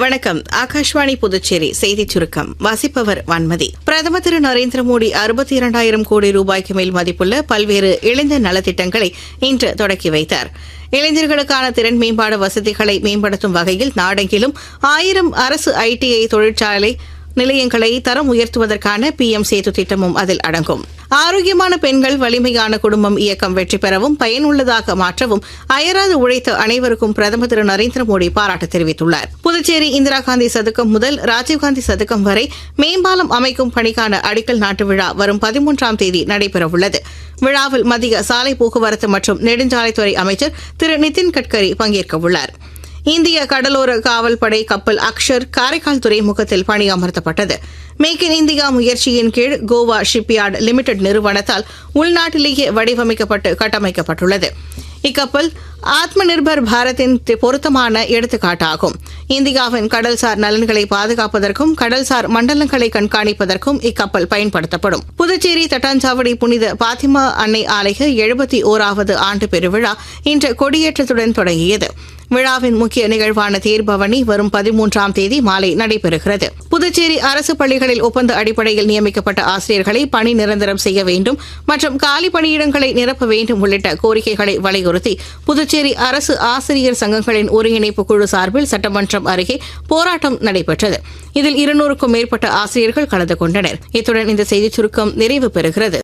வணக்கம். ஆகாஷ்வாணி புதுச்சேரி செய்திச் சுருக்கம் வாசிப்பவர் வான்மதி. பிரதமர் திரு நரேந்திர மோடி 62,000 கோடி ரூபாய்க்கு மேல் மதிப்புள்ள பல்வேறு இளைஞர் நலத்திட்டங்களை இன்று தொடக்கி வைத்தார். இளைஞர்களுக்கான திறன் மேம்பாடு வசதிகளை மேம்படுத்தும் வகையில் நாடெங்கிலும் 1000 அரசு ITI தொழிற்சாலை நிலையங்களை தரம் உயர்த்துவதற்கான PM சேது திட்டமும் அதில் அடங்கும். ஆரோக்கியமான பெண்கள் வலிமையான குடும்பம் இயக்கம் வெற்றி பெறவும் பயனுள்ளதாக மாற்றவும் அயராது உழைத்த அனைவருக்கும் பிரதமர் திரு நரேந்திர மோடி பாராட்டு தெரிவித்துள்ளார். புதுச்சேரி இந்திரா காந்தி சதுக்கம் முதல் ராஜீவ்காந்தி சதுக்கம் வரை மேம்பாலம் அமைக்கும் பணிக்கான அடிக்கல் நாட்டு விழா வரும் 13ஆம் தேதி நடைபெறவுள்ளது. விழாவில் மத்திய சாலை போக்குவரத்து மற்றும் நெடுஞ்சாலைத்துறை அமைச்சர் திரு நிதின் கட்கரி பங்கேற்கவுள்ளார். இந்திய கடலோர காவல் படை கப்பல் அக்ஷர் காரைக்கால் துறைமுகத்தில் பணியமர்த்தப்பட்டது. மேக் இன் இந்தியா முயற்சியின் கீழ் கோவா ஷிப்யார்டு லிமிடெட் நிறுவனத்தால் உள்நாட்டிலேயே வடிவமைக்கப்பட்டு கட்டமைக்கப்பட்டுள்ளது. இக்கப்பல் ஆத்ம நிர்பர் பாரத்தின் பொருத்தமான எடுத்துக்காட்டாகும். இந்தியாவின் கடல்சார் நலன்களை பாதுகாப்பதற்கும் கடல்சார் மண்டலங்களை கண்காணிப்பதற்கும் இக்கப்பல் பயன்படுத்தப்படும். புதுச்சேரி தட்டாஞ்சாவடி புனித பாத்திமா அன்னை ஆலய 71வது ஆண்டு பெருவிழா இன்று கொடியேற்றத்துடன் தொடங்கியது. விழாவின் முக்கிய நிகழ்வான தேர்பவனி வரும் 13ஆம் தேதி மாலை நடைபெறுகிறது. புதுச்சேரி அரசு பள்ளிகளில் ஒப்பந்த அடிப்படையில் நியமிக்கப்பட்ட ஆசிரியர்களை பணி நிரந்தரம் செய்ய வேண்டும் மற்றும் காலி பணியிடங்களை நிரப்ப வேண்டும் உள்ளிட்ட கோரிக்கைகளை வலியுறுத்தி புதுச்சேரி அரசு ஆசிரியர் சங்கங்களின் ஒருங்கிணைப்பு குழு சார்பில் சட்டமன்றம் அருகே போராட்டம் நடைபெற்றது. இதில் 200க்கும் மேற்பட்ட ஆசிரியர்கள் கலந்து கொண்டனர். இத்துடன் இந்த செய்திச் சுருக்கம் நிறைவு பெறுகிறது.